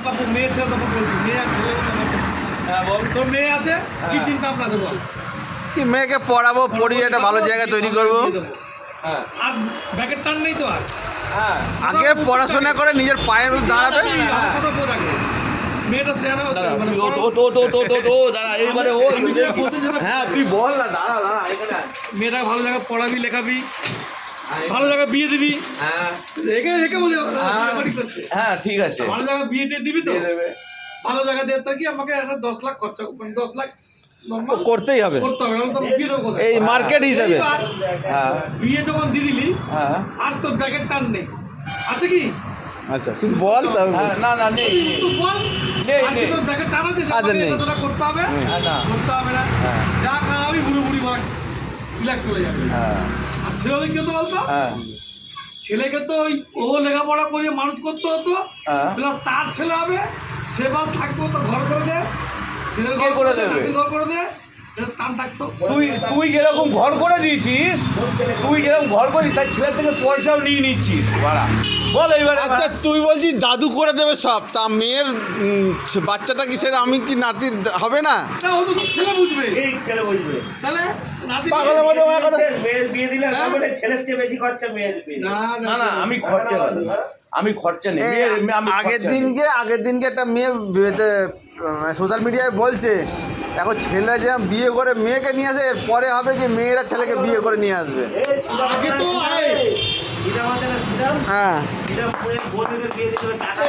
বাবু মেয়ে ছেলে তখন বলছি মেয়ে আর ছেলে হ্যাঁ বল। তোর মেয়ে আছে কি চিন্তা ভাবনা আছে বল? কি মেয়েকে পড়াবো, পড়িয়ে একটা ভালো জায়গায় তৈরি করবো। হ্যাঁ আর ব্যাকের টান নেই তো আর হ্যাঁ আগে পড়াশোনা করে নিজের পায়ের উপর দাঁড়াবে। কথা বল আগে মেয়েটা সেখানে মানে দাঁড়া এইবারে ও হ্যাঁ তুই বল না, দাঁড়া দাঁড়া এখানে মেয়েটা ভালো জায়গায় পড়াবি লেখাবি, ভালো জায়গায় বিয়ে দিবি। হ্যাঁ রেখে রেখে বলি হ্যাঁ ঠিক আছে ভালো জায়গায় বিয়ে টিয়ে দিবি তো, দিয়ে দেবে। ভালো জায়গা দিয়ে কি আমাকে একটা 10 লাখ খরচা 10 লাখ normal করতেই হবে করতে হবে, নাহলে তো বিয়ে দেবো কোথায়? এই মার্কেট হিসাবে। এইবার হ্যাঁ বিয়ে যখন দিয়ে দিলি হ্যাঁ আর তোর ব্যাগের টান নেই, আছে কি? আচ্ছা তুই বল তবে হ্যাঁ, না না নেই তুই বল নেই, আর কি নেই। তোর ব্যাগের টান আছে যে আছে, আমাকে নেই। এটা সেটা করতে হবে? হ্যাঁ, না। করতে হবে না, হ্যাঁ। যা খাওয়াবি বুড়ো বুড়ি বলা রিল্যাক্স হয়ে যাবে। হ্যাঁ আর ছেলে হলে কি হতো বলতো, হ্যাঁ ছেলেকে তো ওই ও লেখাপড়া করিয়ে মানুষ করতে হতো, হ্যাঁ। প্লাস তার ছেলে হবে সে বাল থাকবো, তো ঘর করে দে, ছেলের কে ঘর করে করে দে, দেবে? নাতির ঘর করে দে, এটা টান থাকতো। তুই তুই যেরকম ঘর করে দিয়েছিস, তুই যেরকম ঘর করে তার ছেলের থেকে পয়সাও নিয়ে নিচ্ছিস ভাড়া। বল এইবারে আচ্ছা তুই বলছিস দাদু করে দেবে সব, তা মেয়ের বাচ্চাটা কি সেটা আমি কি নাতির হবে না? না ও তো ছেলে বুঝবে, এই ছেলে বুঝবে। তাহলে নাতি পাগলের মতো ওরা কথা। মেয়ের বিয়ে দিলে তারপরে ছেলের চেয়ে বেশি খরচা মেয়ের বিয়ে। না না না আমি খরচা নেই, আমি খরচা নেই এই আমি আগের খরচা নেই। দিনকে একটা মেয়ে সোশ্যাল মিডিয়ায় বলছে এখন ছেলে যে বিয়ে করে মেয়েকে নিয়ে আসে, এর পরে হবে যে মেয়েরা ছেলেকে বিয়ে করে নিয়ে আসবে। আগে তো আয়। শ্রীরাম আছে না, শ্রীরাম হ্যাঁ শ্রীরাম বোনেদের বিয়ে দিতে হবে টাকা